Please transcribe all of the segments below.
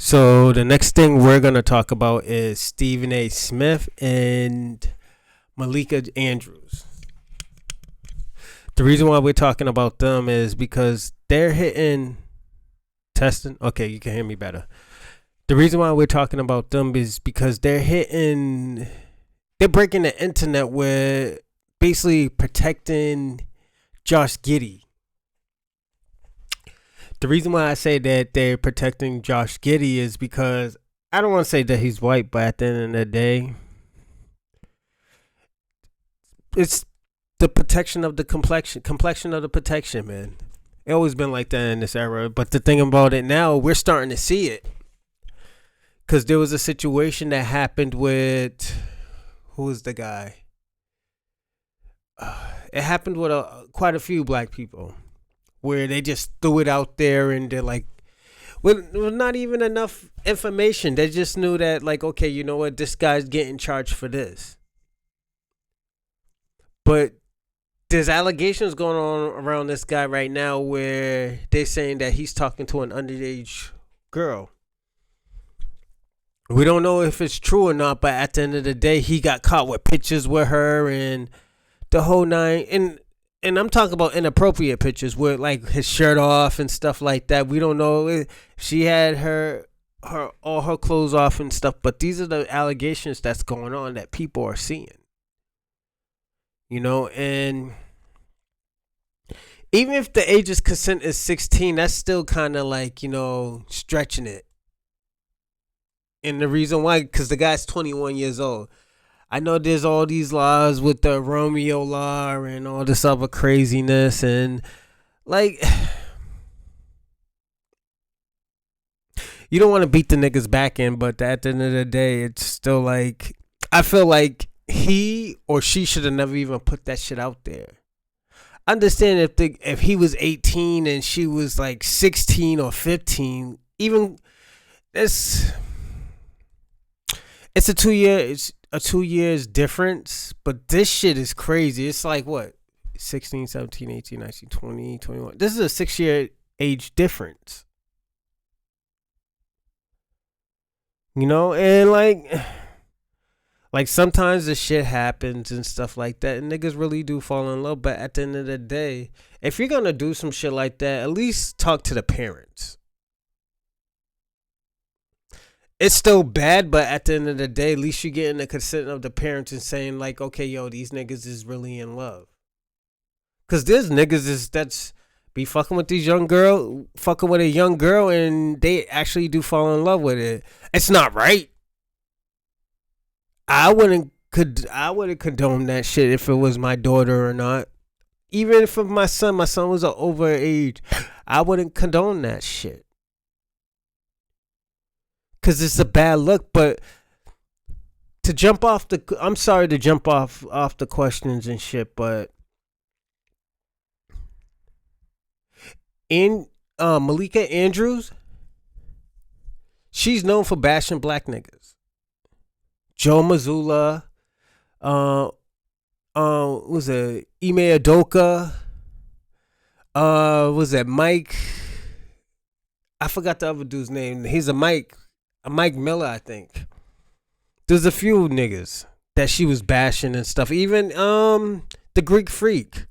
So the next thing we're gonna talk about is Stephen A. Smith and Malika Andrews. The reason why we're talking about them is because they're hitting testing. Okay, you can hear me better. The reason why we're talking about them is because they're breaking the internet with basically protecting Josh Giddey. The reason why I say that they're protecting Josh Giddey is because I don't want to say that he's white, but at the end of the day, it's the protection of the complexion of the protection, man. It always been like that in this era, but the thing about it now, we're starting to see it because there was a situation that happened with who was the guy? It happened with quite a few black people where they just threw it out there and they're like, with not even enough information. They just knew that, like, okay, you know what, this guy's getting charged for this. But there's allegations going on around this guy right now where they're saying that he's talking to an underage girl. We don't know if it's true or not, but at the end of the day, he got caught with pictures with her and the whole nine. And I'm talking about inappropriate pictures with like his shirt off and stuff like that. We don't know if she had her all her clothes off and stuff, but these are the allegations that's going on that people are seeing. And even if the age of consent is 16, that's still kind of like, stretching it. And the reason why, because the guy's 21 years old. I know there's all these laws with the Romeo law and all this other craziness. And, like, you don't want to beat the niggas back in, but at the end of the day, it's still like, I feel like he or she should have never even put that shit out there. I understand if he was 18 and she was like 16 or 15, even it's a 2 years difference, but this shit is crazy. It's like what? 16, 17, 18, 19, 20, 21. This is a 6-year age difference. And like sometimes the shit happens and stuff like that, and niggas really do fall in love, but at the end of the day, if you're gonna do some shit like that, at least talk to the parents. It's still bad, but at the end of the day, at least you're getting the consent of the parents and saying like, okay, yo, these niggas is really in love. Cause there's niggas that's be fucking with these fucking with a young girl, and they actually do fall in love with it. It's not right. I wouldn't condone that shit if it was my daughter or not. Even if my son was over age, I wouldn't condone that shit. Cause it's a bad look, but I'm sorry to jump off the questions and shit, but in Malika Andrews, she's known for bashing black niggas. Joe Mazzulla, was it Ime Adoka? Was that Mike? I forgot the other dude's name. He's a Mike Miller, I think. There's a few niggas that she was bashing and stuff. Even the Greek Freak,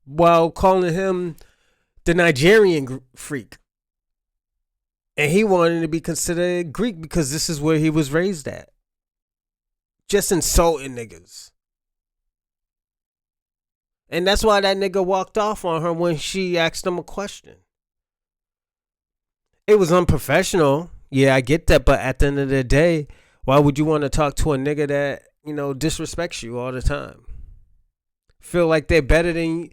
while calling him the Nigerian freak. And he wanted to be considered Greek because this is where he was raised at. Just insulting niggas. And that's why that nigga walked off on her when she asked him a question. It was unprofessional. Yeah, I get that. But at the end of the day, why would you want to talk to a nigga that, disrespects you all the time? Feel like they're better than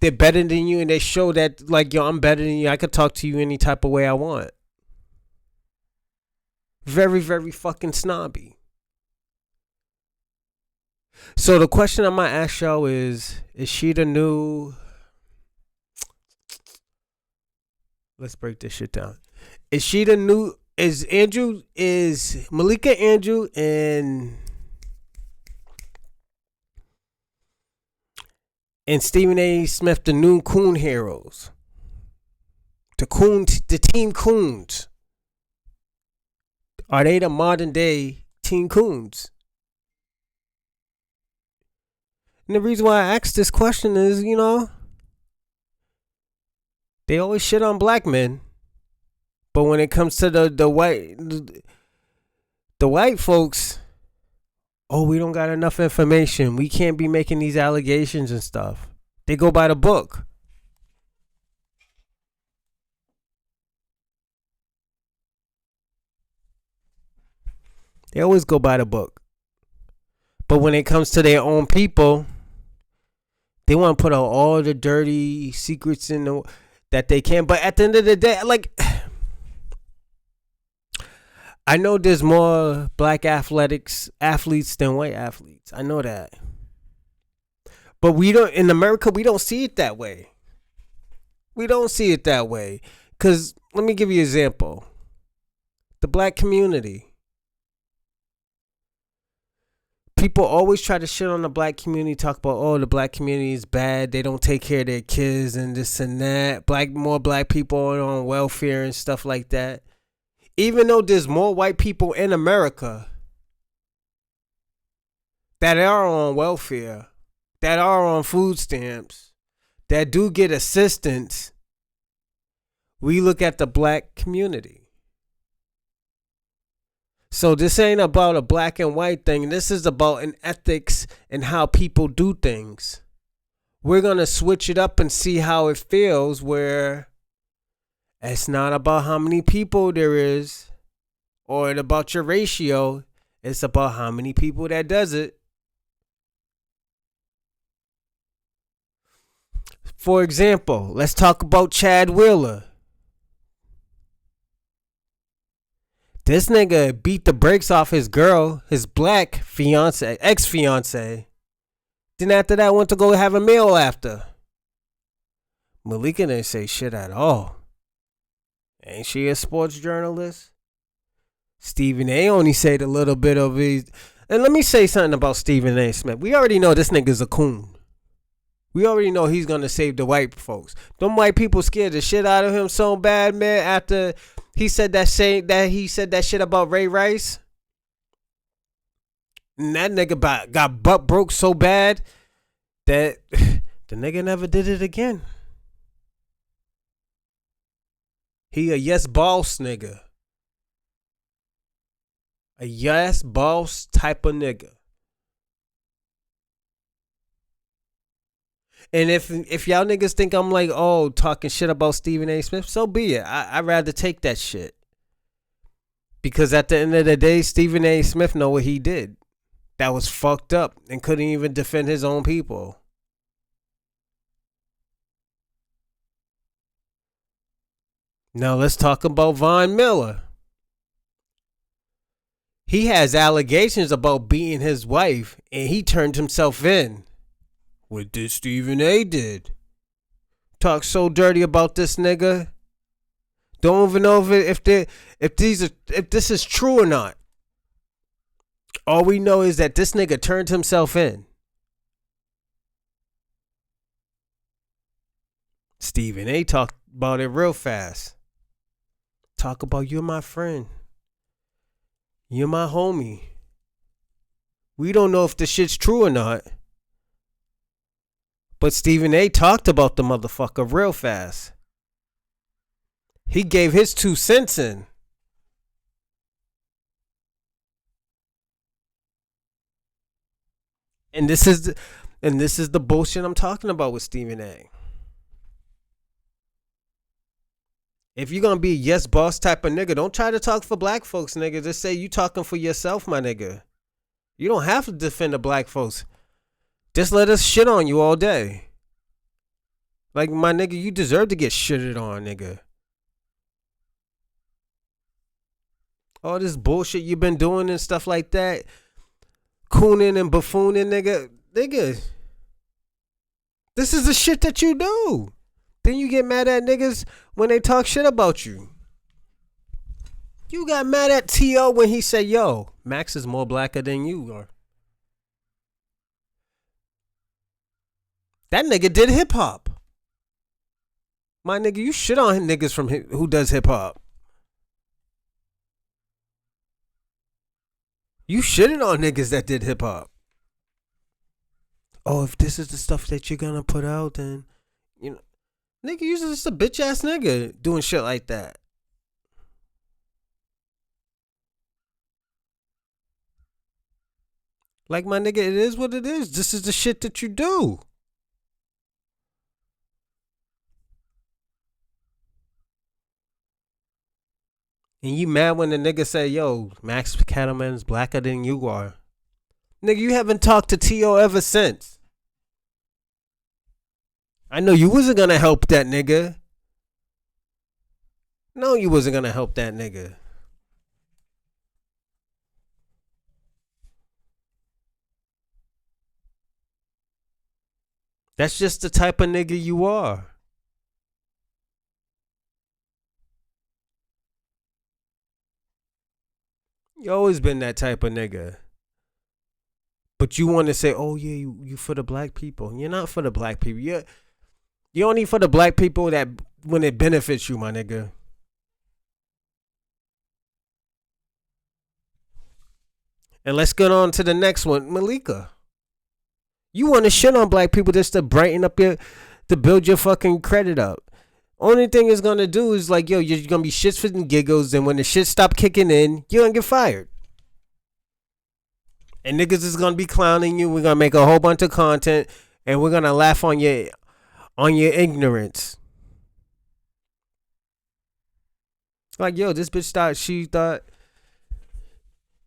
you, and they show that, like, yo, I'm better than you. I could talk to you any type of way I want. Very, very fucking snobby. So the question I might ask y'all is she the new... Let's break this shit down. Is she the new... Is Malika Andrew and Stephen A. Smith the new coon heroes? The team coons. Are they the modern day teen coons? And the reason why I asked this question is, they always shit on black men, but when it comes to the white folks, oh, we don't got enough information. We can't be making these allegations and stuff. They go by the book. They always go by the book. But when it comes to their own people, they want to put out all the dirty secrets that they can. But at the end of the day, like, I know there's more black athletes than white athletes. I know that. But in America, we don't see it that way. We don't see it that way. Because let me give you an example. The black community. People always try to shit on the black community, talk about, oh, the black community is bad. They don't take care of their kids and this and that. More black people are on welfare and stuff like that. Even though there's more white people in America that are on welfare, that are on food stamps, that do get assistance, we look at the black community. So this ain't about a black and white thing. This is about an ethics and how people do things. We're going to switch it up and see how it feels, where it's not about how many people there is or about your ratio. It's about how many people that does it. For example, let's talk about Chad Wheeler. This nigga beat the brakes off his girl, his black fiance, ex-fiance. Then after that, went to go have a meal after. Malika didn't say shit at all. Ain't she a sports journalist? Stephen A. only said a little bit of his. And let me say something about Stephen A. Smith. We already know this nigga's a coon. We already know he's gonna save the white folks. Them white people scared the shit out of him so bad, man. After he said that shit about Ray Rice, and that nigga got butt broke so bad that the nigga never did it again. He a yes boss nigga. A yes boss type of nigga. And if y'all niggas think I'm like, oh, talking shit about Stephen A. Smith, so be it. I'd rather take that shit. Because at the end of the day, Stephen A. Smith know what he did. That was fucked up and couldn't even defend his own people. Now let's talk about Von Miller. He has allegations about beating his wife and he turned himself in. What did Stephen A. did? Talk so dirty about this nigga. Don't even know if this is true or not. All we know is that this nigga turned himself in. Stephen A. talked about it real fast. Talk about, you're my friend. You're my homie. We don't know if this shit's true or not. But Stephen A. talked about the motherfucker real fast. He gave his 2 cents in. And this is the bullshit I'm talking about with Stephen A. If you're gonna be a yes boss type of nigga, don't try to talk for black folks, nigga. Just say you talking for yourself, my nigga. You don't have to defend the black folks. Just let us shit on you all day. Like, my nigga, you deserve to get shitted on, nigga. All this bullshit you've been doing and stuff like that. Cooning and buffooning, nigga. Nigga. This is the shit that you do. Then you get mad at niggas when they talk shit about you. You got mad at T.O. when he said, yo, Max is more blacker than you are. That nigga did hip hop. My nigga, you shit on niggas from who does hip hop. You shitting on niggas that did hip hop. Oh, if this is the stuff that you're gonna put out, then you know, nigga, you're just a bitch ass nigga doing shit like that. Like my nigga, it is what it is. This is the shit that you do. And you mad when the nigga say, yo, Max Cattleman's blacker than you are. Nigga, you haven't talked to T.O. ever since. I know you wasn't gonna help that nigga. No, you wasn't gonna help that nigga. That's just the type of nigga you are. You always been that type of nigga. But you want to say, oh yeah, you for the black people. You're not for the black people. You're only for the black people that when it benefits you, my nigga. And let's get on to the next one, Malika. You want to shit on black people just to brighten up to build your fucking credit up. Only thing it's gonna do is like, yo, you're gonna be shits for and giggles, and when the shit stop kicking in, you're gonna get fired. And niggas is gonna be clowning you. We're gonna make a whole bunch of content, and we're gonna laugh on your ignorance. Like, yo, this bitch thought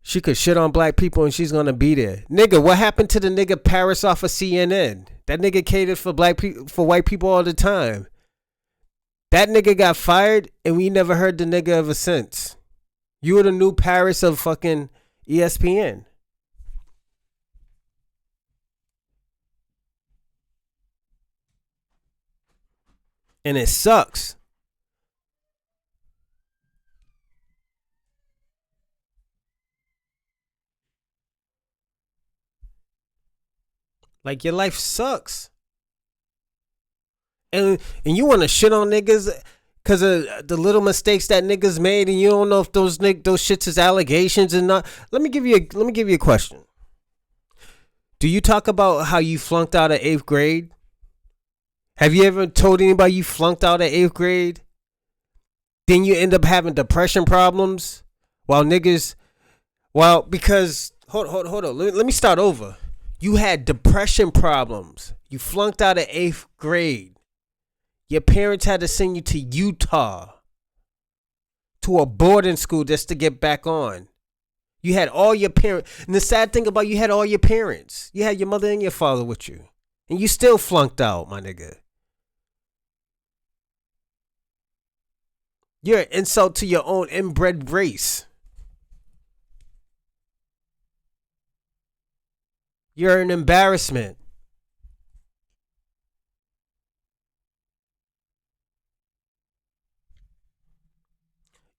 she could shit on black people and she's gonna be there. Nigga, what happened to the nigga Paris off of CNN? That nigga catered for black people, for white people all the time. That nigga got fired and we never heard the nigga ever since. You were the new Paris of fucking ESPN. And it sucks. Like, your life sucks. And you want to shit on niggas because of the little mistakes that niggas made, and you don't know if those shits is allegations and not. Let me give you a question. Do you talk about how you flunked out of 8th grade? Have you ever told anybody you flunked out of 8th grade? Then you end up having depression problems because hold on. Let me start over. You had depression problems. You flunked out of 8th grade. Your parents had to send you to Utah to a boarding school just to get back on. You had all your parents. And the sad thing about you had all your parents. You had your mother and your father with you. And you still flunked out, my nigga. You're an insult to your own inbred race. You're an embarrassment.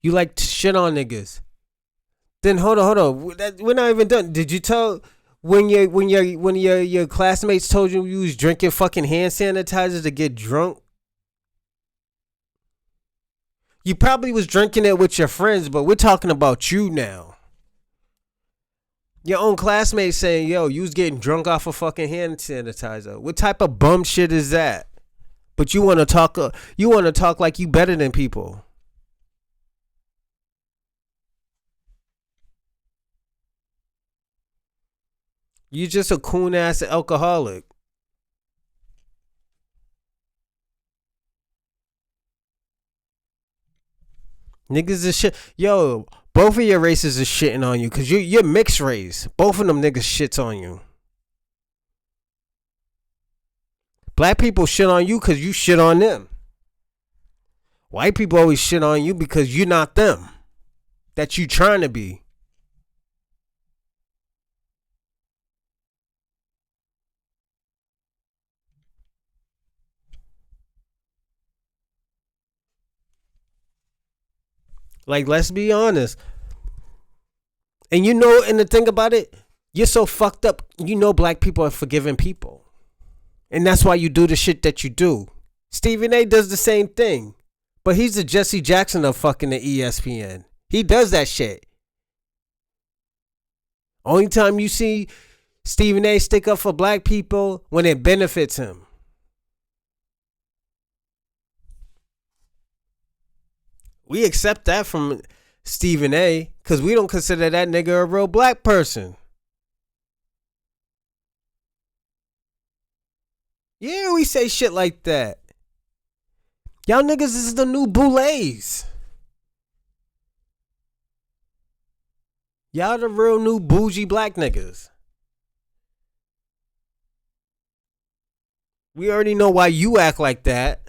You like to shit on niggas. Then hold on. We're not even done. Did you tell when your classmates told you was drinking fucking hand sanitizer to get drunk? You probably was drinking it with your friends, but we're talking about you now. Your own classmates saying, yo, you was getting drunk off of fucking hand sanitizer. What type of bum shit is that? But you want to talk like you better than people. You just a coon ass alcoholic. Niggas is shit. Yo, both of your races is shitting on you because you're mixed race. Both of them niggas shits on you. Black people shit on you because you shit on them. White people always shit on you because you're not them that you trying to be. Like, let's be honest. And and the thing about it, you're so fucked up. You know black people are forgiving people. And that's why you do the shit that you do. Stephen A does the same thing. But he's the Jesse Jackson of fucking the ESPN. He does that shit. Only time you see Stephen A stick up for black people when it benefits him. We accept that from Stephen A because we don't consider that nigga a real black person. Yeah, we say shit like that. Y'all niggas is the new Boules. Y'all the real new bougie black niggas. We already know why you act like that.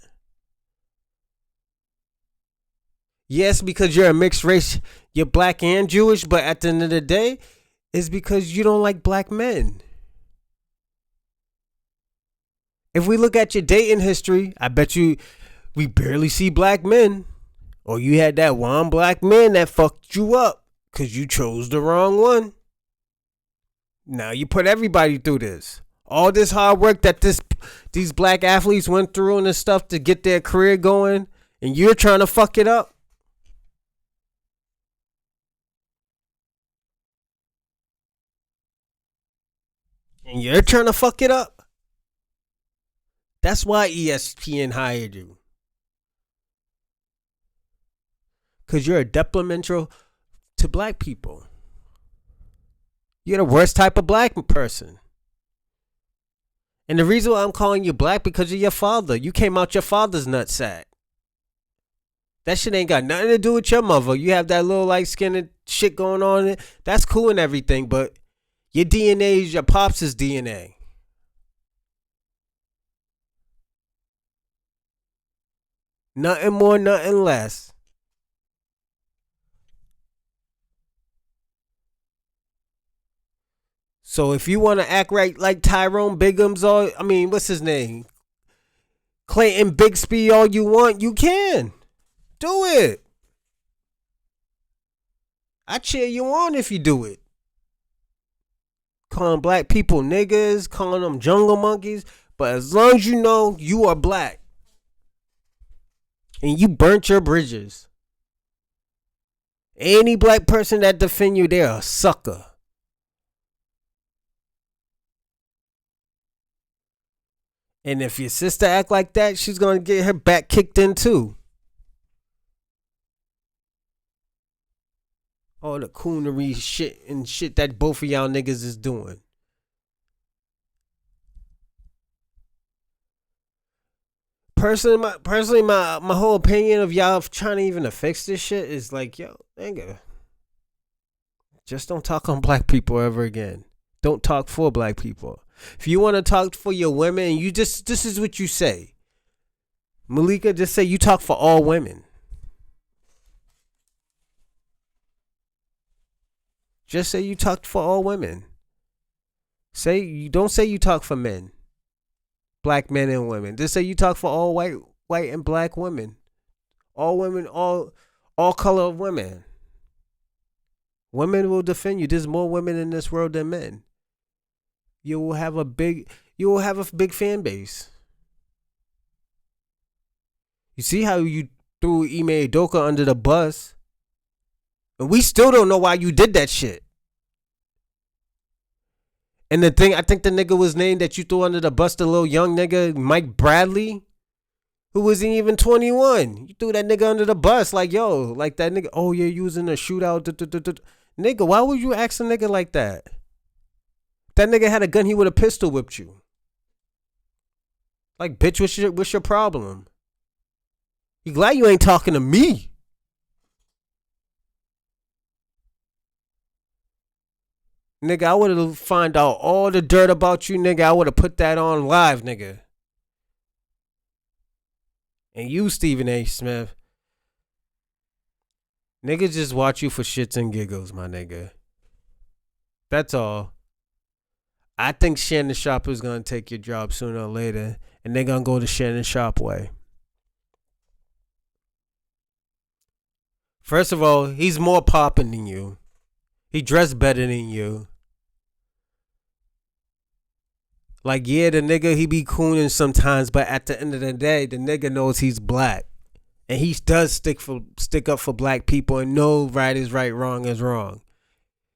Yes, because you're a mixed race. You're black and Jewish, but at the end of the day, it's because you don't like black men. If we look at your dating history, I bet you we barely see black men. Or you had that one black man that fucked you up because you chose the wrong one. Now you put everybody through this. All this hard work that these black athletes went through and this stuff to get their career going, and you're trying to fuck it up. And you're trying to fuck it up. That's why ESPN hired you. Because you're a detrimental to black people. You're the worst type of black person. And the reason why I'm calling you black because of your father. You came out your father's nutsack. That shit ain't got nothing to do with your mother. You have that little light skinned shit going on. That's cool and everything, but your DNA is your pops' DNA. Nothing more, nothing less. So if you want to act right like Tyrone Biggums or, what's his name? Clayton Bigsby all you want, you can. Do it. I cheer you on if you do it. Calling black people niggas, calling them jungle monkeys. But as long as you know you are black and you burnt your bridges, any black person that defend you, they're a sucker. And if your sister act like that, she's going to get her back kicked in too. All the coonery shit and shit that both of y'all niggas is doing. Personally, my whole opinion of y'all trying to even fix this shit is like, yo, nigga, just don't talk on black people ever again. Don't talk for black people. If you want to talk for your women, this is what you say. Malika, just say you talk for all women. Just say you talk for all women. Don't say you talk for men. Black men and women. Just say you talk for all white and black women. All women, all color of women. Women will defend you. There's more women in this world than men. You will have a big fan base. You see how you threw Ime Udoka under the bus? And we still don't know why you did that shit. And the thing, I think the nigga was named that you threw under the bus, the little young nigga, Mike Bradley, who wasn't even 21. You threw that nigga under the bus like, yo, like that nigga, oh, you're using a shootout. Nigga, why would you ask a nigga like that? That nigga had a gun, he would have pistol whipped you. Like, bitch, what's your problem? You glad you ain't talking to me? Nigga, I would have found out all the dirt about you, nigga. I would have put that on live, nigga. And you, Stephen A. Smith. Niggas just watch you for shits and giggles, my nigga. That's all. I think Shannon Sharpe is going to take your job sooner or later. And they're going to go the Shannon Sharpe way. First of all, he's more popping than you. He dressed better than you. Like, yeah, the nigga, he be cooning sometimes, but at the end of the day, the nigga knows he's black. And he does stick up for black people and know right is right, wrong is wrong.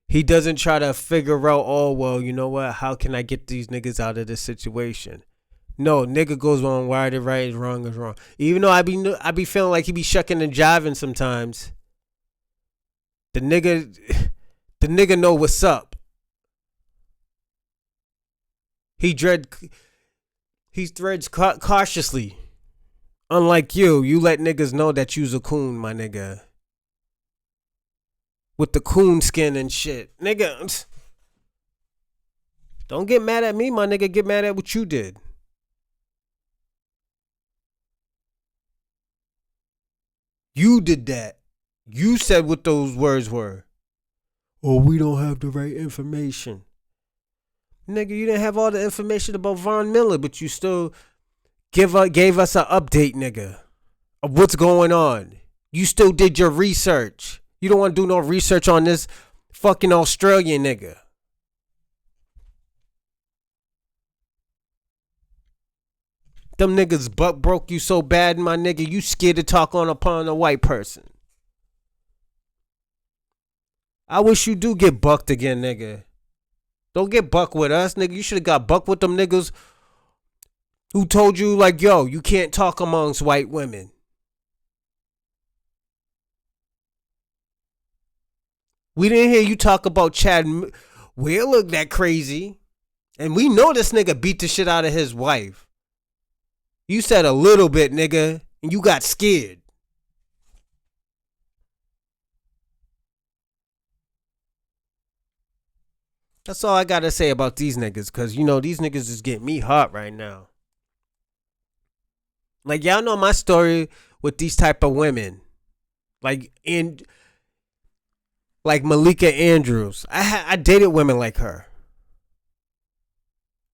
He doesn't try to figure out, oh, well, you know what? How can I get these niggas out of this situation? No, nigga goes on right is right, wrong is wrong. Even though I be feeling like he be shucking and jiving sometimes. The nigga, the nigga know what's up. He threads cautiously. Unlike you let niggas know that you's a coon, my nigga. With the coon skin and shit. Nigga, don't get mad at me, my nigga. Get mad at what you did. You did that. You said what those words were. Oh, we don't have the right information. Nigga, you didn't have all the information about Von Miller, but you still gave us an update, nigga, of what's going on. You still did your research. You don't want to do no research on this fucking Australian nigga. Them niggas butt broke you so bad, my nigga, you scared to talk on upon a white person. I wish you do get bucked again, nigga. Don't get bucked with us, nigga. You should have got bucked with them niggas who told you, like, yo, you can't talk amongst white women. We didn't hear you talk about Chad Wheeler that crazy. And we know this nigga beat the shit out of his wife. You said a little bit, nigga, and you got scared. That's all I gotta say about these niggas, cause you know these niggas is getting me hot right now. Like y'all know my story with these type of women, like Malika Andrews. I dated women like her.